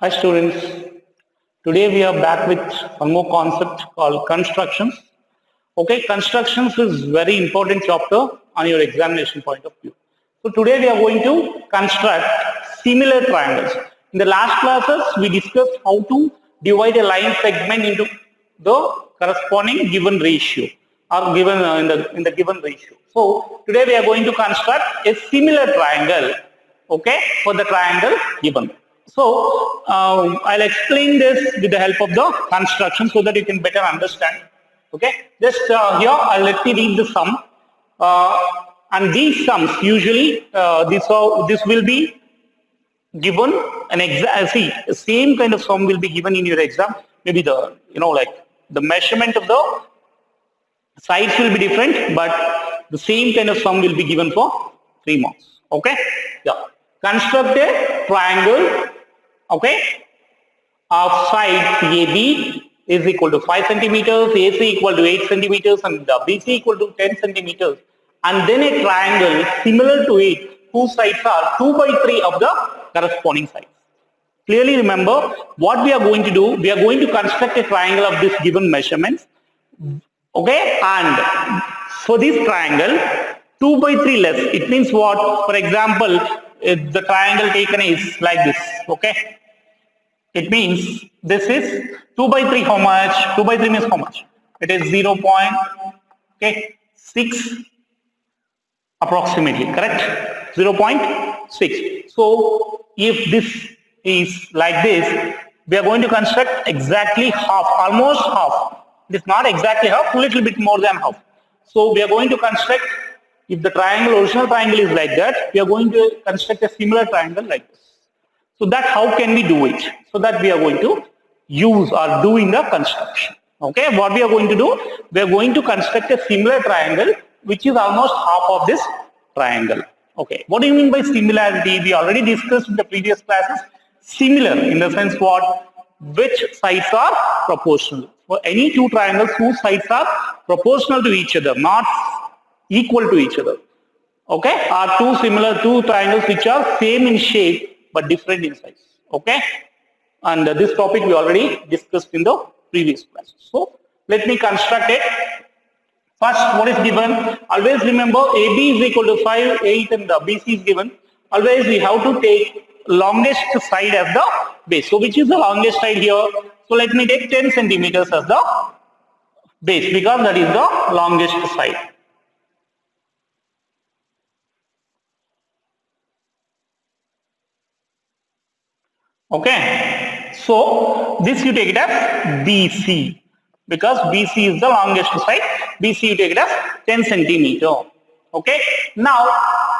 Hi students, today we are back with one more concept called constructions. Okay, constructions is very important chapter on your examination point of view. So today we are going to construct similar triangles. In the last classes we discussed how to divide a line segment into the corresponding given ratio or given in the given ratio. So today we are going to construct a similar triangle, okay, for the triangle given. So I'll explain this with the help of the construction so that you can better understand. Okay, just here let me read the sum, and these sums usually this will be given an exam. See, the same kind of sum will be given in your exam. Maybe the like the measurement of the sides will be different, but the same kind of sum will be given for 3 marks. Okay, yeah. Construct a triangle. Okay, of sides AB is equal to 5 centimeters, AC equal to 8 centimeters, and BC equal to 10 centimeters, and then a triangle similar to it whose sides are 2 by 3 of the corresponding sides. Clearly remember what we are going to do. We are going to construct a triangle of this given measurements. Okay, and for this triangle 2 by 3 less, it means what? For example, if the triangle taken is like this, okay, it means this is 2 by 3 how much? 2 by 3 means how much? It is 0.6 approximately, correct? 0.6. So if this is like this, we are going to construct exactly half, almost half. It is not exactly half, a little bit more than half. So we are going to construct, if the original triangle is like that, we are going to construct a similar triangle like this. So that how can we do it? So that we are going to use or do in the construction. Okay, what we are going to do? We are going to construct a similar triangle which is almost half of this triangle. Okay, what do you mean by similarity? We already discussed in the previous classes. Similar in the sense what? Which sides are proportional. For any two triangles whose sides are proportional to each other, not equal to each other. Okay, are two triangles which are same in shape but different in size. Okay, and this topic we already discussed in the previous class. So let me construct it. First, what is given? Always remember AB is equal to 5, 8 and the BC is given. Always we have to take longest side as the base. So which is the longest side here? So let me take 10 centimeters as the base because that is the longest side. Okay, so this you take it as BC because BC is the longest side. BC you take it as 10 centimeter. Okay, now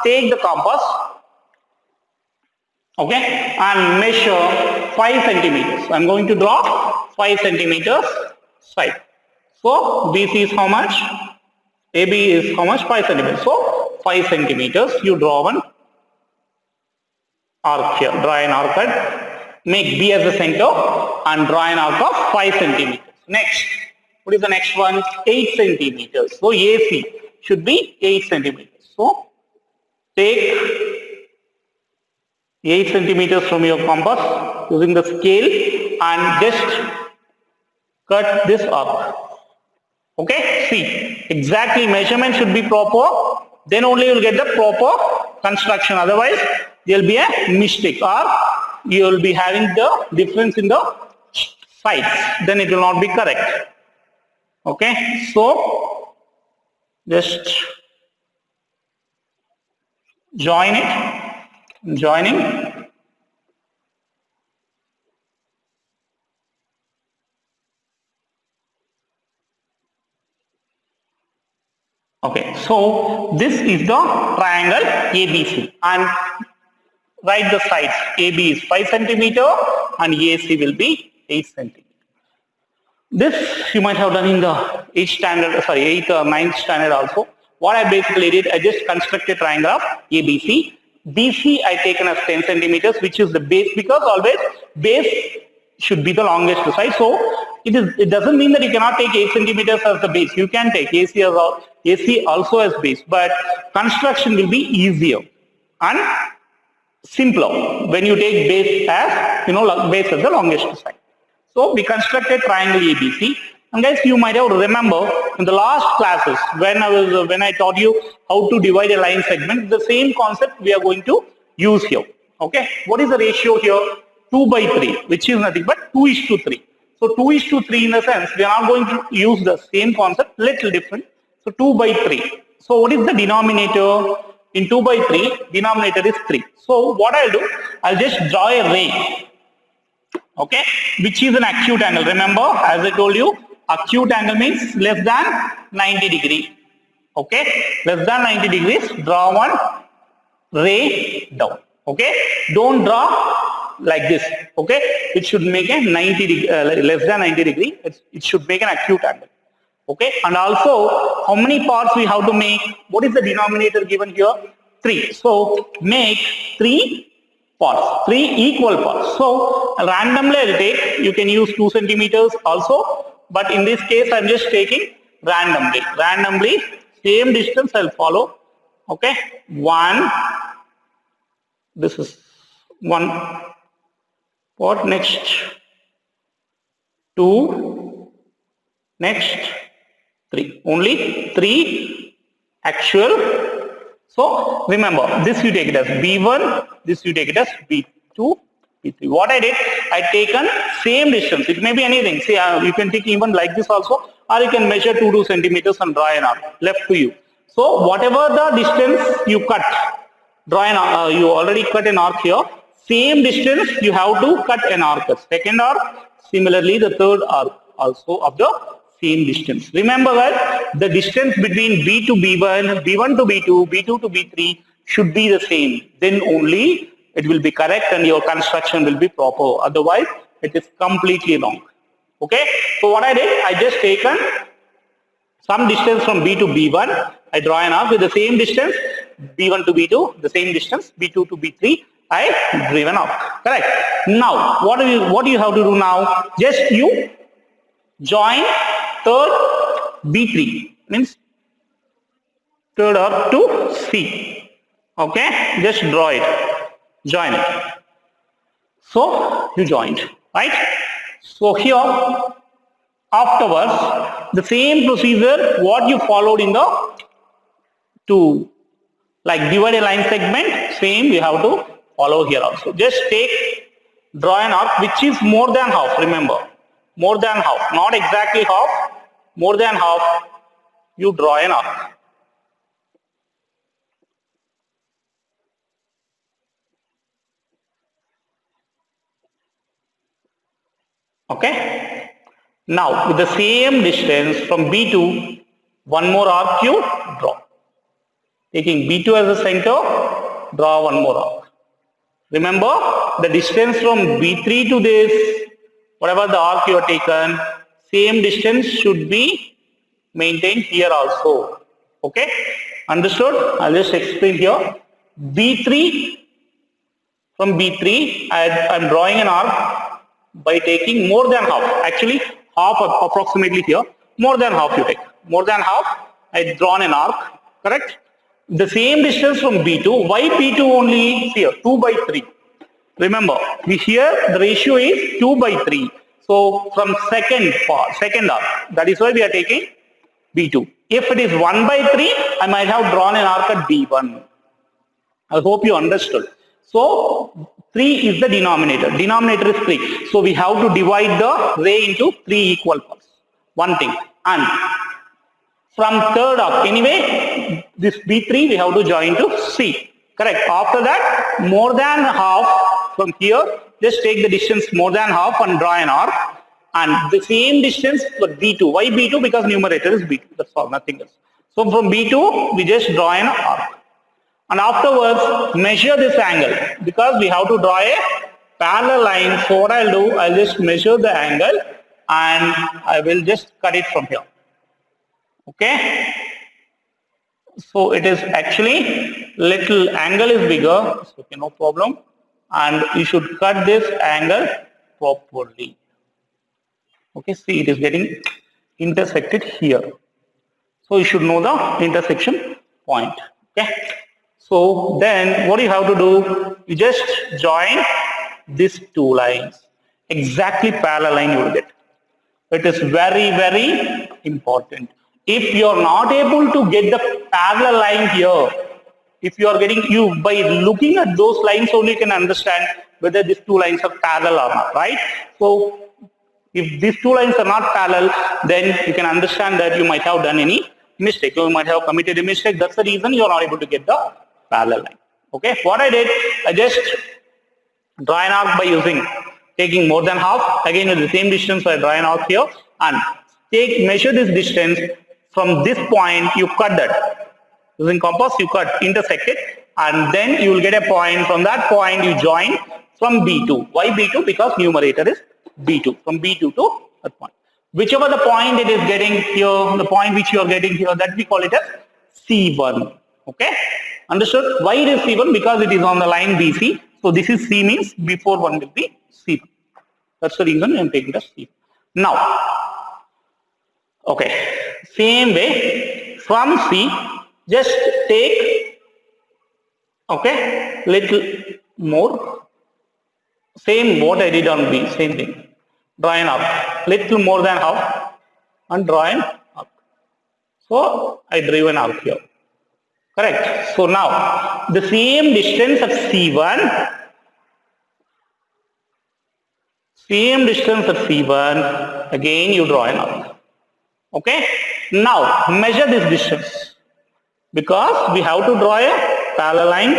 take the compass. Okay, and measure 5 centimeters. I am going to draw 5 centimeters side. So BC is how much? AB is how much? 5 centimeters. So 5 centimeters. You draw one arc here. Draw an arc at. Make B as the center and draw an arc of 5 centimeters. Next, what is the next one? 8 centimeters. So AC should be 8 centimeters. So take 8 centimeters from your compass using the scale and just cut this arc. Okay, see, exactly measurement should be proper. Then only you will get the proper construction. Otherwise, there will be a mistake or you will be having the difference in the sides, then it will not be correct. Okay, so just joining. Okay, so this is the triangle ABC and write the sides. AB is 5 centimeter and AC will be 8 centimeter. This you might have done in the 8th or 9th standard also. What I basically did, I just constructed a triangle of ABC. BC I taken as 10 centimeters, which is the base because always base should be the longest side. So it doesn't mean that you cannot take 8 centimeters as the base. You can take AC also as base, but construction will be easier. And simpler when you take base as, base as the longest side. So we constructed triangle ABC. And guys, you might have remember in the last classes when I taught you how to divide a line segment, the same concept we are going to use here. Okay, what is the ratio here? 2 by 3, which is nothing but 2:3. So 2:3 in the sense we are not going to use the same concept, little different. So 2 by 3. So what is the denominator? In 2 by 3, denominator is 3. So what I'll do, I'll just draw a ray, okay, which is an acute angle. Remember, as I told you, acute angle means less than 90 degree. Okay, less than 90 degrees, draw one ray down. Okay, don't draw like this. Okay, it should make a 90 degree, less than 90 degree. It should make an acute angle. Okay, and also how many parts we have to make? What is the denominator given here? 3. So make 3 parts, 3 equal parts. So randomly I'll take, you can use 2 centimeters also, but in this case I'm just taking randomly. Randomly, same distance I'll follow. Okay, 1, this is 1 part, next 2, next 3, only 3 actual. So remember, this you take it as B1, this you take it as B2, B3. What I did, I taken same distance. It may be anything. See, you can take even like this also, or you can measure 2 centimeters and draw an arc. Left to you. So whatever the distance you cut, draw an arc. You already cut an arc here. Same distance you have to cut an arc. Second arc, similarly the third arc also of the same distance. Remember that the distance between B to B1, B1 to B2, B2 to B3 should be the same. Then only it will be correct and your construction will be proper. Otherwise, it is completely wrong. Okay. So what I did, I just taken some distance from B to B1. I draw an arc with the same distance. B1 to B2, the same distance. B2 to B3, I drew an arc. Correct. Now, what do you have to do now? Just you join third B3, means third arc to C. Okay, just draw it, join it. So you joined, right? So here, afterwards, the same procedure what you followed in the to like divide a line segment, same you have to follow here also. Just draw an arc which is more than half. Remember, more than half, not exactly half, more than half, you draw an arc. Okay. Now with the same distance from B2, one more arc you draw. Taking B2 as the center, draw one more arc. Remember, the distance from B3 to this, whatever the arc you have taken, same distance should be maintained here also. Okay, understood? I'll just explain here. B3, from B3, I'm drawing an arc by taking more than half. Actually, half approximately here. More than half you take. More than half, I drawn an arc. Correct? The same distance from B2. Why B2 only here? 2 by 3. Remember, here the ratio is 2 by 3. So from second arc, that is why we are taking B2. If it is 1 by 3, I might have drawn an arc at B1. I hope you understood. So 3 is the denominator. Denominator is 3. So we have to divide the ray into 3 equal parts. One thing. And from third arc, anyway, this B3 we have to join to C. Correct. After that, more than half from here, just take the distance more than half and draw an arc. And the same distance for B2. Why B2? Because numerator is B2. That's all, nothing else. So from B2, we just draw an arc. And afterwards, measure this angle. Because we have to draw a parallel line. So what I'll do, I'll just measure the angle and I will just cut it from here. Okay. So it is actually little angle is bigger. So okay, no problem. And you should cut this angle properly. Okay, see, it is getting intersected here. So you should know the intersection point. Okay. So then what you have to do, you just join these two lines. Exactly parallel line you will get. It is very, very important. If you are not able to get the parallel line here, if you are getting, you by looking at those lines only you can understand whether these two lines are parallel or not, right? So if these two lines are not parallel, then you can understand that you might have done any mistake. You might have committed a mistake. That's the reason you are not able to get the parallel line. Okay, what I did, I just draw an arc by taking more than half. Again with the same distance, so I draw an arc here and measure this distance from this point. You cut that using compass. You cut, intersect it, and then you will get a point. From that point, you join from B2. Why B2? Because numerator is B2. From B2 to that point. Whichever the point it is getting here, the point which you are getting here, that we call it as C1. Okay, understood? Why it is C1? Because it is on the line BC. So this is C, means before 1 will be C. That's the reason I am taking the C. Now, okay, same way from C, just take, okay, little more. Same what I did on B, same thing. Draw an arc, little more than half, and draw an arc. So I drew an arc here. Correct. So now the same distance of C1, again you draw an arc. Okay. Now measure this distance, because we have to draw a parallel line.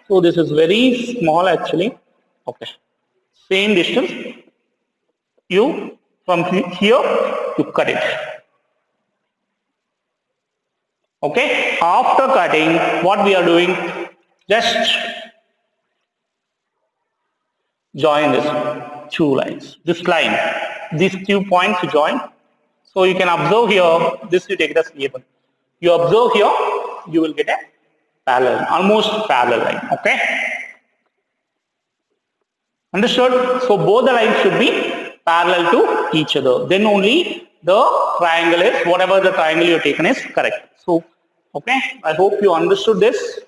So this is very small actually. Okay. Same distance. You from here you cut it. Okay, after cutting, what we are doing, just join this two lines, this line, these 2 points you join. So you can observe here, this you take it as A1. You observe here, you will get a parallel, almost parallel line. Okay, understood? So both the lines should be parallel to each other. Then only the triangle is, whatever the triangle you have taken is correct. So okay, I hope you understood this.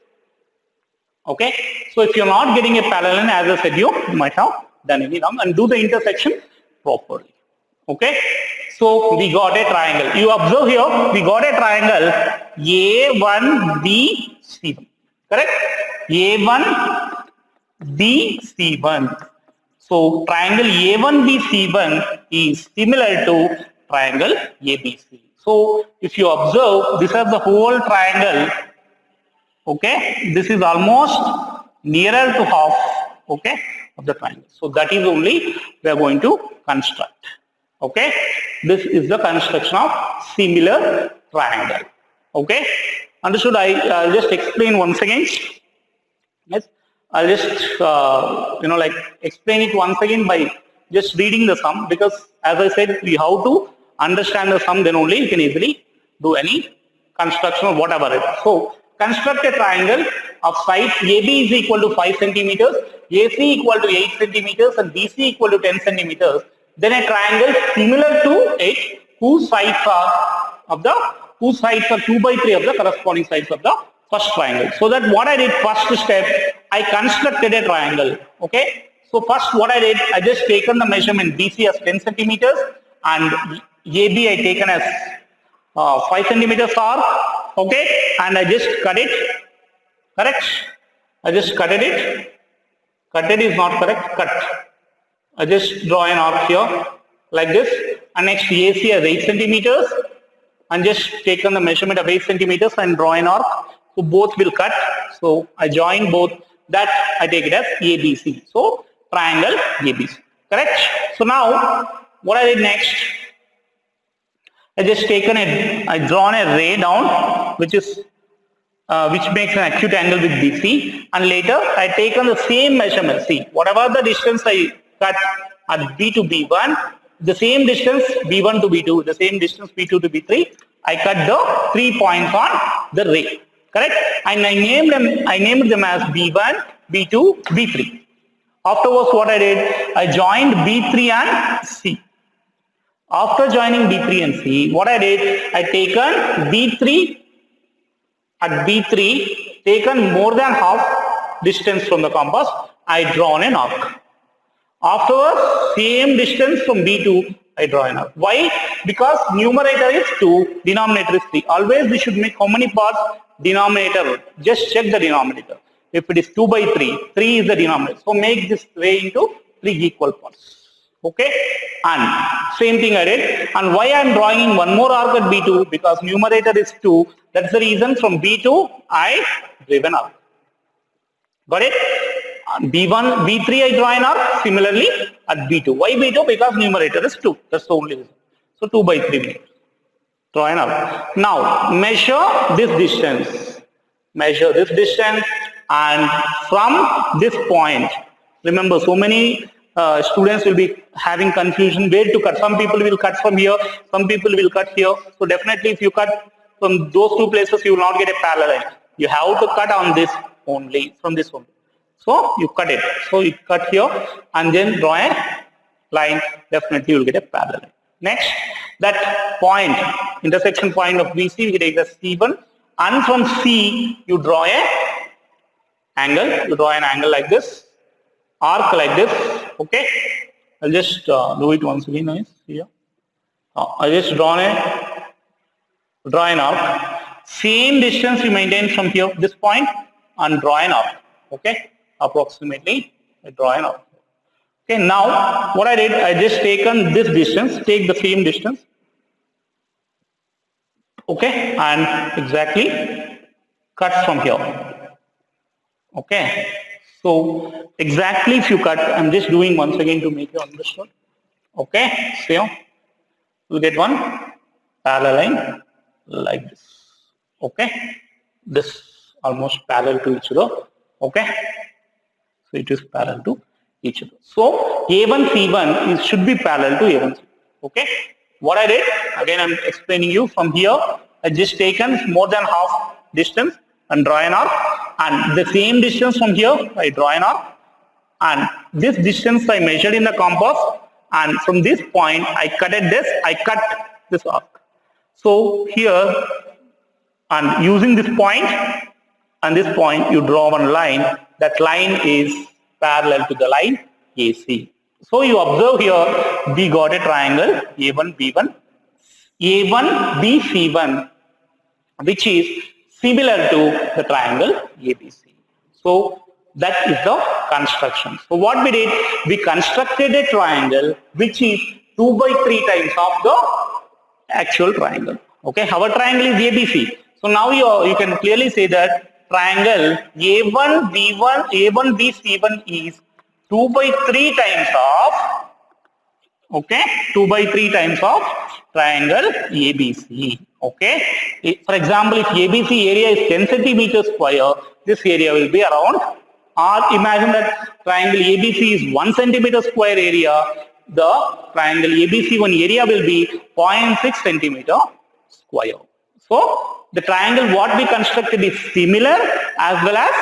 Okay, so if you're not getting a parallel line, as I said, you might have done any wrong, and do the intersection properly. Okay, so we got a triangle. You observe here, we got a triangle A1BC1. Correct? A1BC1. So triangle A1BC1 is similar to triangle ABC. So if you observe, this is the whole triangle. Okay, this is almost nearer to half, okay, of the triangle. So that is only we are going to construct. Okay, this is the construction of similar triangle. Okay, understood? I'll just explain once again. Yes, I'll just explain it once again by just reading the sum, because as I said, we have to understand the sum, then only you can easily do any construction or whatever it is. So construct a triangle of sides AB is equal to 5 centimeters, AC equal to 8 centimeters, and BC equal to 10 centimeters. Then a triangle similar to it, whose sides are 2 by 3 of the corresponding sides of the first triangle. So that what I did, first step, I constructed a triangle. Okay. So first what I did, I just taken the measurement BC as 10 centimeters and AB I taken as 5 centimeters arc. Okay, and I just cut it. Correct? I just cutted it. Cutted is not correct. Cut. I just draw an arc here like this. And next AC as 8 centimeters. And just taken the measurement of 8 centimeters and draw an arc. So both will cut. So I join both. That I take it as ABC. So triangle ABC. Correct? So now what I did next, I just I drawn a ray down, which makes an acute angle with BC, and later I taken the same measurement. See, whatever the distance I cut at B to B1, the same distance B1 to B2, the same distance B2 to B3, I cut the 3 points on the ray. Correct? And I named them as B1, B2, B3. Afterwards, what I did, I joined B3 and C. After joining B3 and C, what I did, I taken B3 at B3, taken more than half distance from the compass, I draw an arc. Afterwards, same distance from B2, I draw an arc. Why? Because numerator is 2, denominator is 3. Always we should make how many parts? Denominator. Just check the denominator. If it is 2 by 3, 3 is the denominator. So make this ray into 3 equal parts. Okay? And same thing I did. And why I am drawing in one more arc at B2? Because numerator is 2. That's the reason from B2, I drive an arc. Got it? B1, B3 I draw an arc, similarly at B2. Why B2? Because numerator is 2. That's the only reason. So 2 by 3 we draw an arc. Now measure this distance. Measure this distance, and from this point, remember so many students will be having confusion where to cut. Some people will cut from here, some people will cut here. So definitely if you cut from those two places, you will not get a parallel line. You have to cut on this only, from this one. So you cut it. So you cut here and then draw a line. Definitely you will get a parallel line. Next, that point, intersection point of BC, we take as C1, and from C you draw a angle. You draw an angle like this, arc like this. Okay, I'll just do it once again. Nice here. I just draw an arc. Same distance you maintain from here, this point, and draw an arc. Okay, approximately I draw an arc. Okay, now what I did, I just taken this distance, take the same distance. Okay, and exactly cut from here. Okay, so exactly if you cut, I'm just doing once again to make you understand. Okay, so you get one parallel line like this. Okay, this almost parallel to each other. Okay, so it is parallel to each other. So A1 C1 should be parallel to A1 C1. Okay, what I did, again I'm explaining you from here. I just taken more than half distance and draw an arc, and the same distance from here I draw an arc, and this distance I measured in the compass, and from this point I cut this arc. So here, and using this point and this point, you draw one line. That line is parallel to the line AC. So you observe here, we got a triangle A1 B1, A1 BC1, which is similar to the triangle ABC. So that is the construction. So what we did, we constructed a triangle which is 2 by 3 times of the actual triangle. Okay, our triangle is ABC. So now you can clearly say that triangle A1 B1 A1 BC1 is 2 by 3 times of, okay, 2 by 3 times of triangle ABC. Okay, for example, if ABC area is 10 centimeters square, this area will be around, or imagine that triangle ABC is 1 centimeter square area, the triangle ABC1 area will be 0.6 centimeter square. So the triangle what we constructed is similar, as well as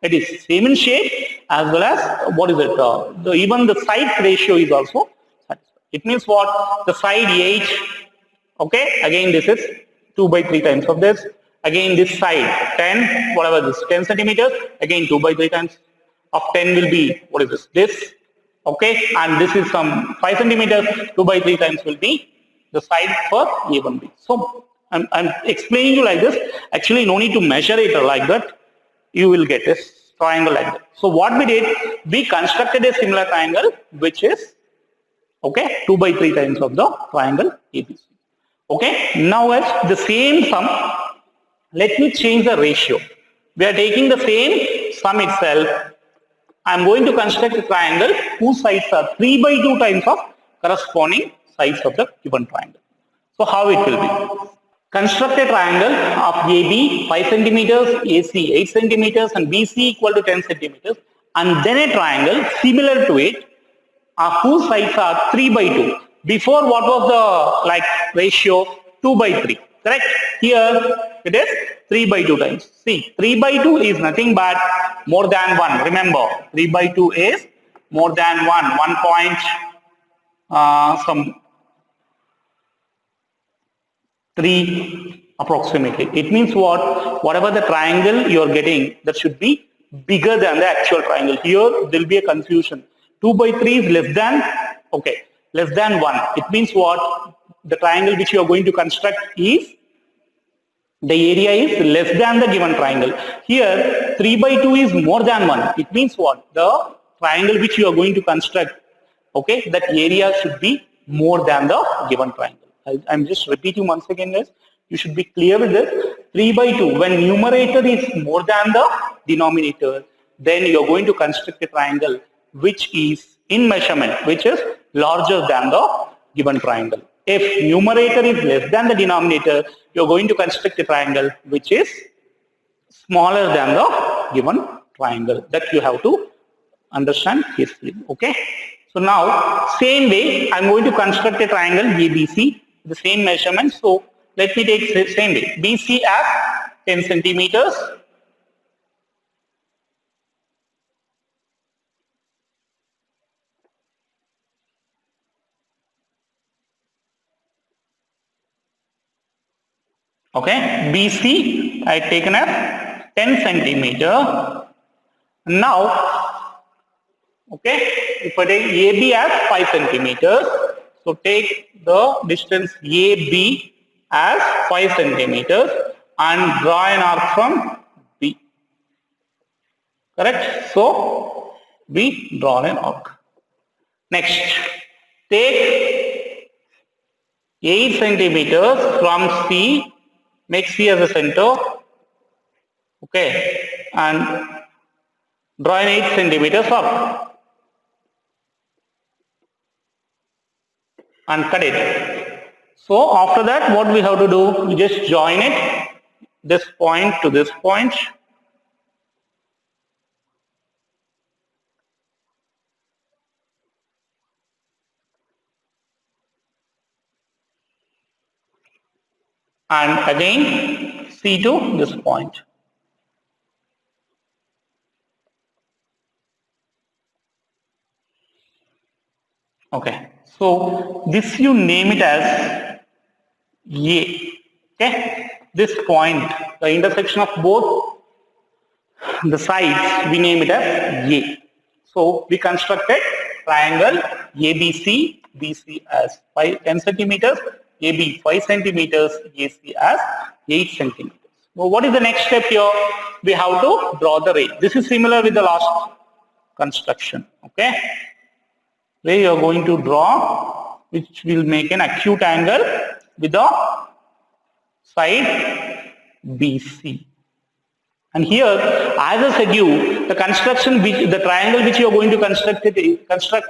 it is same in shape, as well as what is it? Even the side ratio is also satisfied. It means what? The side 8. Okay, again this is 2 by 3 times of this. Again this side 10, whatever this 10 centimeters. Again 2 by 3 times of 10 will be, what is this? This. Okay, and this is some 5 centimeters. 2 by 3 times will be the side for A1B. So I'm explaining you like this. Actually, no need to measure it like that. You will get this triangle like that. So what we did, we constructed a similar triangle, which is, okay, 2 by 3 times of the triangle ABC. Okay, now as the same sum, let me change the ratio. We are taking the same sum itself. I am going to construct a triangle whose sides are 3 by 2 times of corresponding sides of the given triangle. So how it will be? Construct a triangle of AB 5 centimeters, AC 8 centimeters, and BC equal to 10 centimeters, and then a triangle similar to it, whose sides are 3 by 2. Before, what was the ratio? 2 by 3. Correct? Here it is 3 by 2 times. See, 3 by 2 is nothing but more than 1. Remember, 3 by 2 is more than 1. 1 point some 3 approximately. It means what? Whatever the triangle you are getting, that should be bigger than the actual triangle. Here there will be a confusion. 2 by 3 is less than, okay, less than 1. It means what? The triangle which you are going to construct is, the area is less than the given triangle. Here 3 by 2 is more than 1. It means what? The triangle which you are going to construct, okay, that area should be more than the given triangle. I'm just repeating once again, guys. You should be clear with this. 3 by 2, when numerator is more than the denominator, then you're going to construct a triangle which is in measurement, which is larger than the given triangle. If numerator is less than the denominator, you're going to construct a triangle which is smaller than the given triangle. That you have to understand carefully. Okay. So now, same way, I'm going to construct a triangle ABC, the same measurement. So let me take the same way. BC as 10 centimeters. Okay, BC I taken as 10 centimeter. Now, okay, if I take AB as 5 centimeters, so take the distance AB as 5 centimeters and draw an arc from B. Correct? So, we draw an arc. Next, take 8 centimeters from C, make C as a center, okay, and draw an 8 centimeters up and cut it. So after that, what we have to do? We just join it, this point to this point. And again, C to this point. Okay, so this you name it as A. Okay, this point, the intersection of both the sides, we name it as A. So we constructed triangle ABC, BC as 10 centimeters, AB 5 centimeters, AC as 8 centimeters. So what is the next step here? We have to draw the ray. This is similar with the last construction. Okay, where you are going to draw, which will make an acute angle with the side BC. And here, as I said you, the construction, the triangle which you are going to construct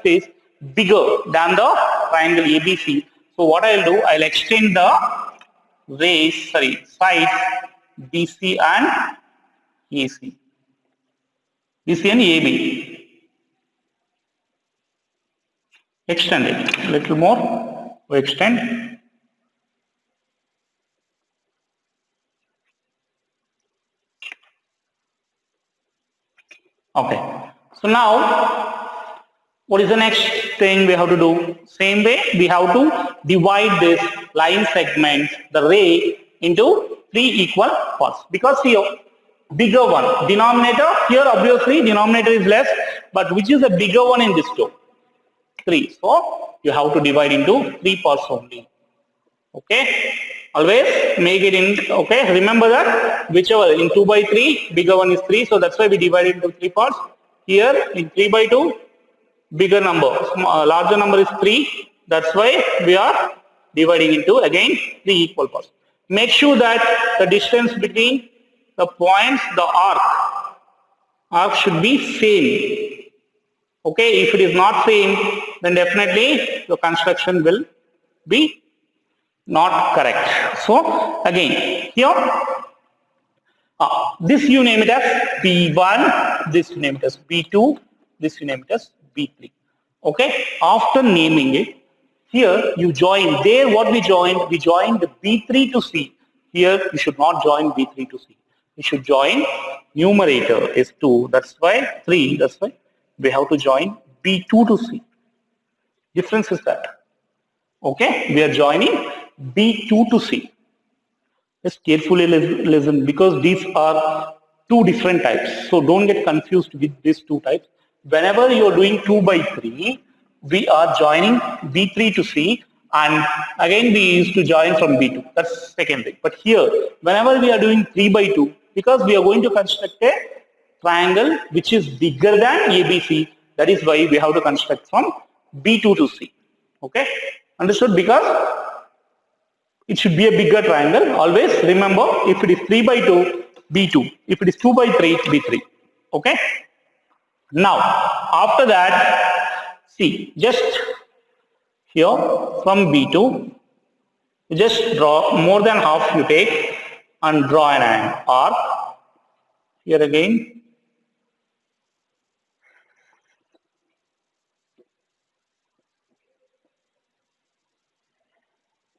is bigger than the triangle ABC. So what I'll do, I'll extend the rays, sides BC and AC. BC and AB. Extend it a little more. We extend. Okay. So now, what is the next thing we have to do? Same way, we have to divide this line segment, the ray, into 3 equal parts. Because here, bigger one, denominator, here obviously denominator is less, but which is the bigger one in this two? 3. So, you have to divide into 3 parts only. Okay. Always make it in, okay. Remember that whichever in 2 by 3, bigger one is 3. So, that's why we divide it into 3 parts. Here in 3 by 2, bigger number, larger number is 3. That's why we are dividing into again 3 equal parts. Make sure that the distance between the points, the arc should be same. Okay, if it is not same, then definitely the construction will be not correct. So again, here, this you name it as B1, this you name it as B2, this you name it as B3. Okay, after naming it, here you join, there what we joined the B3 to C. Here you should not join B3 to C. You should join numerator is 2, that's why 3, that's why we have to join B2 to C. Difference is that. Okay, we are joining B2 to C. Just carefully listen because these are two different types. So don't get confused with these two types. Whenever you're doing 2 by 3, we are joining B3 to C and again we used to join from B2. That's second thing. But here, whenever we are doing 3 by 2, because we are going to construct a triangle which is bigger than ABC, that is why we have to construct from B2 to C. Okay? Understood? Because it should be a bigger triangle. Always remember, if it is 3 by 2, B2. If it is 2 by 3, B3. Okay? Now, after that, see, just here from B2, you just draw more than half you take and draw an arc. Here again,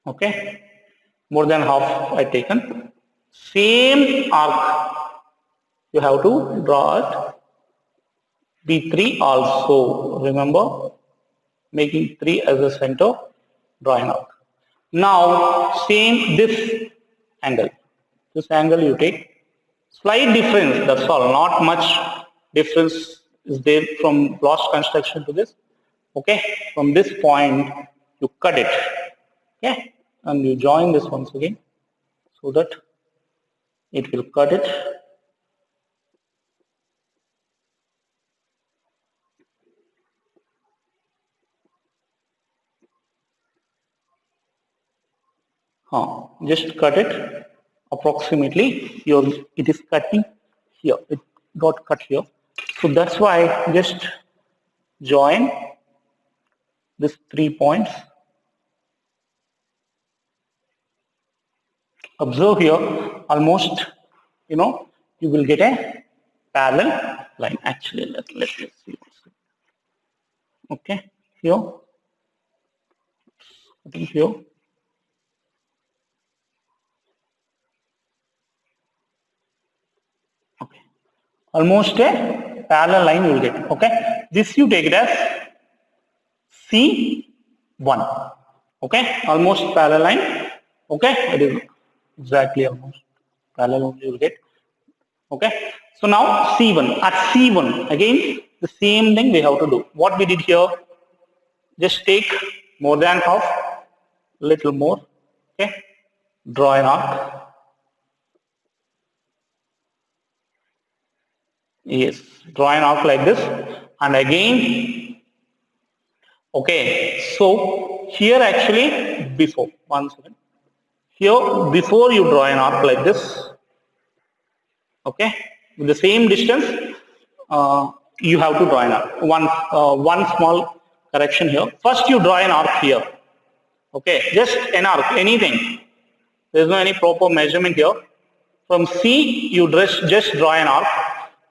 okay, more than half I taken. Same arc you have to draw it. B3 also, remember, making 3 as a center, draw an arc. Now, same this angle. This angle you take. Slight difference, that's all. Not much difference is there from last construction to this. Okay, from this point, you cut it. Okay, and you join this once again so that it will cut it. Just cut it approximately. It is cutting here. It got cut here. So that's why just join these 3 points. Observe here, almost, you will get a parallel line. Actually, let's see. Okay, here, I think here. Okay, almost a parallel line you will get. Okay, this you take it as C1. Okay, almost parallel line. Okay, it is exactly almost parallel you will get. Okay, so now C1. At C1, again, the same thing we have to do. What we did here, just take more than half, little more. Okay, draw an arc. Yes, draw an arc like this, and again, okay, so here actually before, 1 second, here before you draw an arc like this, okay, with the same distance, you have to draw an arc. One small correction here. First you draw an arc here, okay, just an arc, anything. There is no any proper measurement here. From C, you just draw an arc.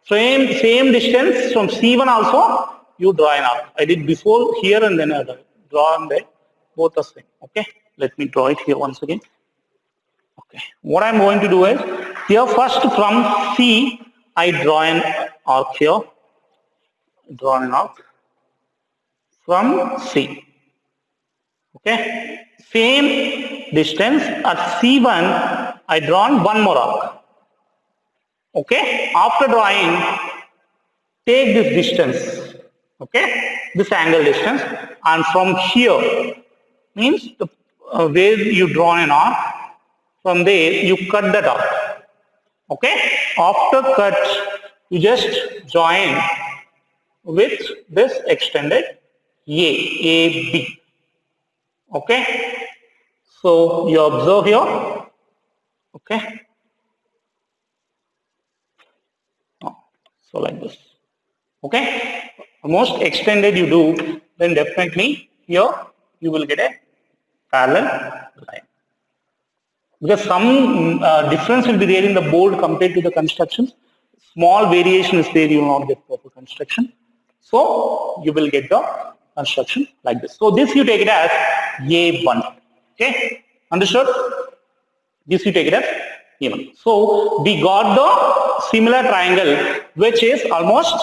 Same distance from C1 also, you draw an arc. I did before here and then I draw on there. Both are same. Okay, let me draw it here once again. Okay, what I'm going to do is, here first from C, I draw an arc here. Draw an arc from C. Okay, same distance at C1, I drawn one more arc. Okay, after drawing, take this distance, okay, this angle distance, and from here, means the where you draw an arc, from there you cut that arc. Okay, after cut, you just join with this extended AB. Okay, so you observe here, okay. So like this, okay. Most extended you do, then definitely here you will get a parallel line. Because some difference will be there in the board compared to the constructions. Small variation is there, you will not get proper construction. So you will get the construction like this. So this you take it as A1. Okay, understood? This you take it as A1. So we got the similar triangle which is almost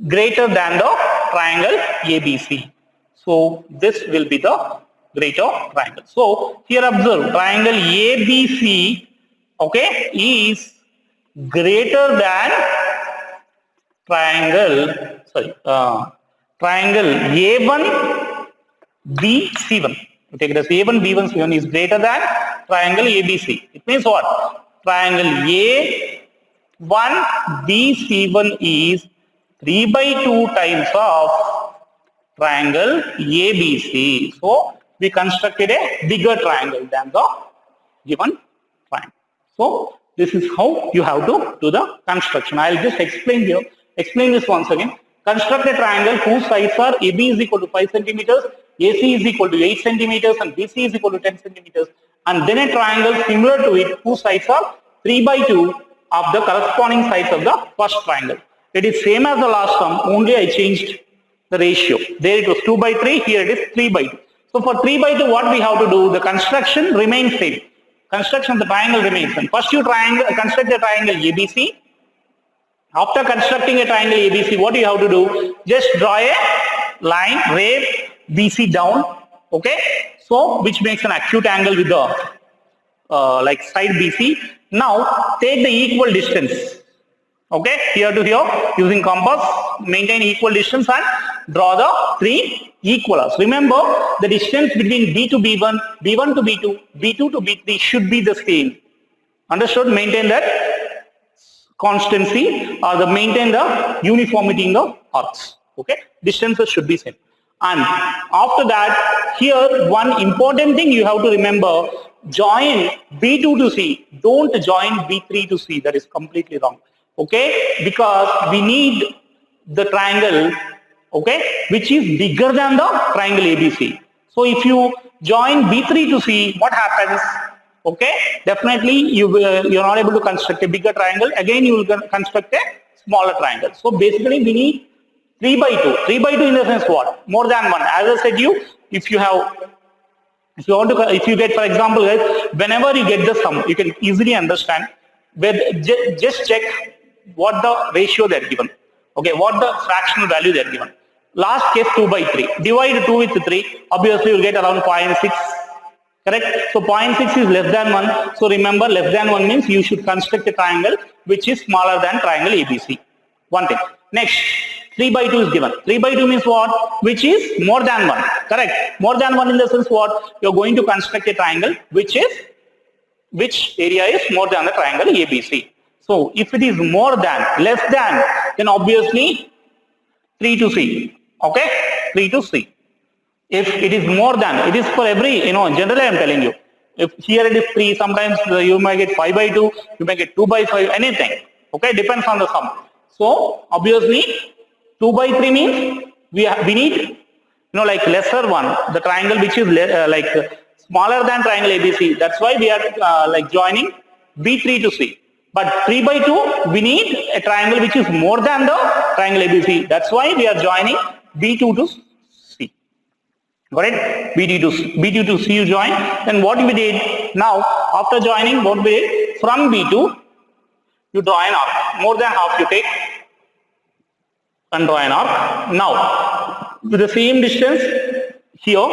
greater than the triangle ABC. So this will be the greater triangle. So here observe triangle ABC, okay, is greater than triangle, triangle A1 BC1. You take it as A1 B1 C1 is greater than triangle ABC. It means what? Triangle A1 BC1 is 3 by 2 times of triangle ABC. So we constructed a bigger triangle than the given triangle. So this is how you have to do the construction. I will just explain this once again. Construct a triangle whose sides are AB is equal to 5 centimeters, AC is equal to 8 centimeters, and BC is equal to 10 centimeters. And then a triangle similar to it whose sides are 3 by 2 of the corresponding sides of the first triangle. It is same as the last sum, only I changed the ratio. There it was 2 by 3, here it is 3 by 2. So for 3 by 2, what we have to do? The construction remains same. Construction of the triangle remains same. First you construct the triangle ABC. After constructing a triangle ABC, what you have to do? Just draw a line, ray BC down, okay? So which makes an acute angle with the like side BC. Now take the equal distance, okay, here to here using compass, maintain equal distance and draw the three equalers. Remember the distance between B to B1, B1 to B2, B2 to B3 should be the same. Understood? Maintain that constancy or maintain the uniformity in the arcs. Okay, distances should be same. And after that, here one important thing you have to remember: join B2 to C. Don't join B3 to C. That is completely wrong. Okay, because we need the triangle, okay, which is bigger than the triangle ABC. So if you join B3 to C, what happens? Okay, definitely you're not able to construct a bigger triangle. Again, you will construct a smaller triangle. So basically, we need 3 by 2. 3 by 2 in the sense what? More than one. As I said, if you get, for example, guys, whenever you get the sum, you can easily understand. Just check what the ratio they're given. Okay, what the fractional value they're given. Last case 2 by 3. Divide 2 with 3. Obviously, you'll get around 0.6. Correct? So 0.6 is less than 1. So remember, less than 1 means you should construct a triangle which is smaller than triangle ABC. One thing. Next, 3 by 2 is given. 3 by 2 means what? Which is more than 1. Correct? More than 1 in the sense what? You're going to construct a triangle which area is more than the triangle ABC. So if it is more than, less than, then obviously 3 to C. Okay? 3 to C. If it is more than, it is for every, generally I am telling you. If here it is 3, sometimes you might get 5 by 2, you may get 2 by 5, anything. Okay, depends on the sum. So obviously 2 by 3 means we need, like lesser one, the triangle which is smaller than triangle ABC. That's why we are joining B3 to C. But 3 by 2, we need a triangle which is more than the triangle ABC. That's why we are joining B2 to C. Got it? B2 to C you join. Then what we did now, after joining, what we did? From B2, you draw an arc. More than half you take and draw an arc. Now, with the same distance here,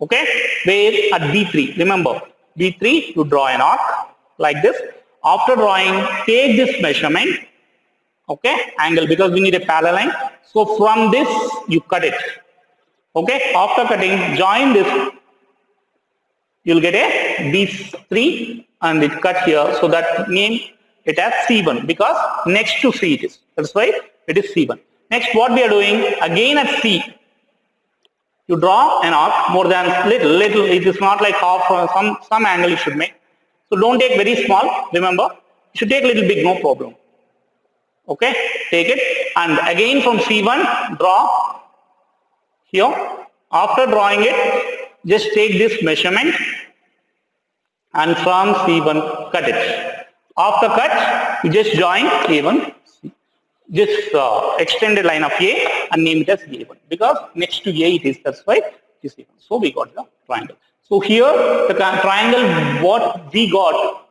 okay, where at B3, remember, B3, you draw an arc like this. After drawing, take this measurement, okay, angle, because we need a parallel line. So from this, you cut it. Okay, after cutting, join this, you'll get a B3 and it cut here. So that means it has C1 because next to C it is. That's why it is C1. Next, what we are doing, again at C, you draw an arc more than little, it is not like half, some angle you should make. So don't take very small, remember, you should take a little big, no problem. Okay, take it and again from C1, draw here. After drawing it, just take this measurement and from C1, cut it. After cut, you just join A1, just extend a line of A and name it as A1 because next to A it is, that's why it is A1. So we got the triangle. So here the triangle what we got,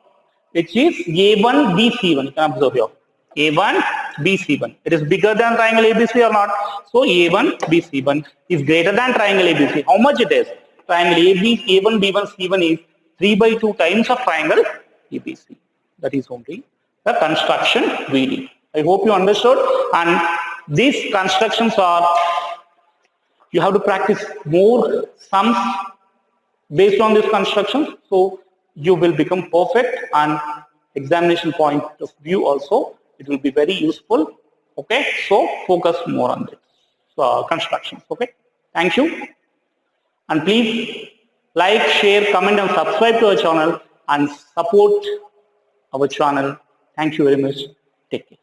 which is A1 BC1. You can observe here. A1 BC1. It is bigger than triangle ABC or not? So A1 BC1 is greater than triangle ABC. How much it is? triangle A1, B1, C1 is 3 by 2 times of triangle ABC. That is only the construction we did. I hope you understood. And these constructions are, you have to practice more sums based on these constructions. So you will become perfect, and examination point of view also, it will be very useful. Okay, so focus more on this constructions. Okay, thank you. And please like, share, comment and subscribe to our channel and support our channel. Thank you very much. Take care.